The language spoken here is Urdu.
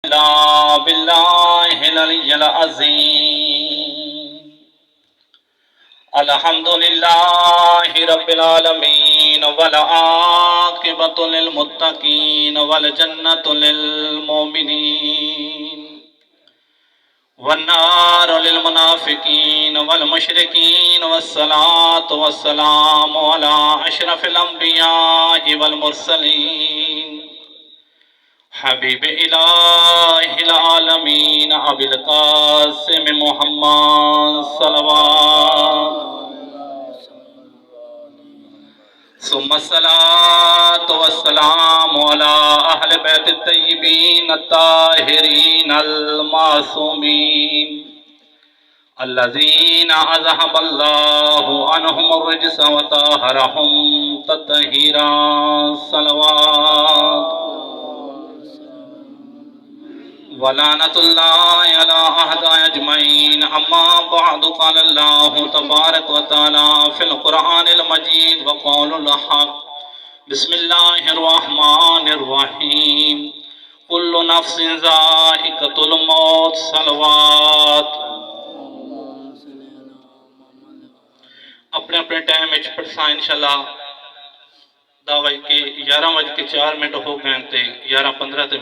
لا باللہ العلی العظیم الحمدللہ رب العالمین والعاقبۃ للمتقین والجنۃ للمؤمنین والنار للمنافقین والمشرکین والصلاة والسلام علی اشرف الانبیاء والمرسلین حبیب الہ العالمین ابی القاسم محمد صلوات ثم الصلاة والسلام علی اہل بیت الطیبین الطاہرین المعصومین الذین اذہب اللہ عنہم الرجس وطہرہم تطہیرا صلوات ولعنت اللہ علی اعداء اجمعین اما بعد قال اللہ تبارک وتعالی فی القرآن المجید وقول الحق بسم اللہ الرحمن الرحیم کل نفس ذائقۃ الموت صلوات اپنے اپنے ٹائم وچ پڑھساں انشاءاللہ دعوی کے 11:04 ہو گئے تے 11:15 تے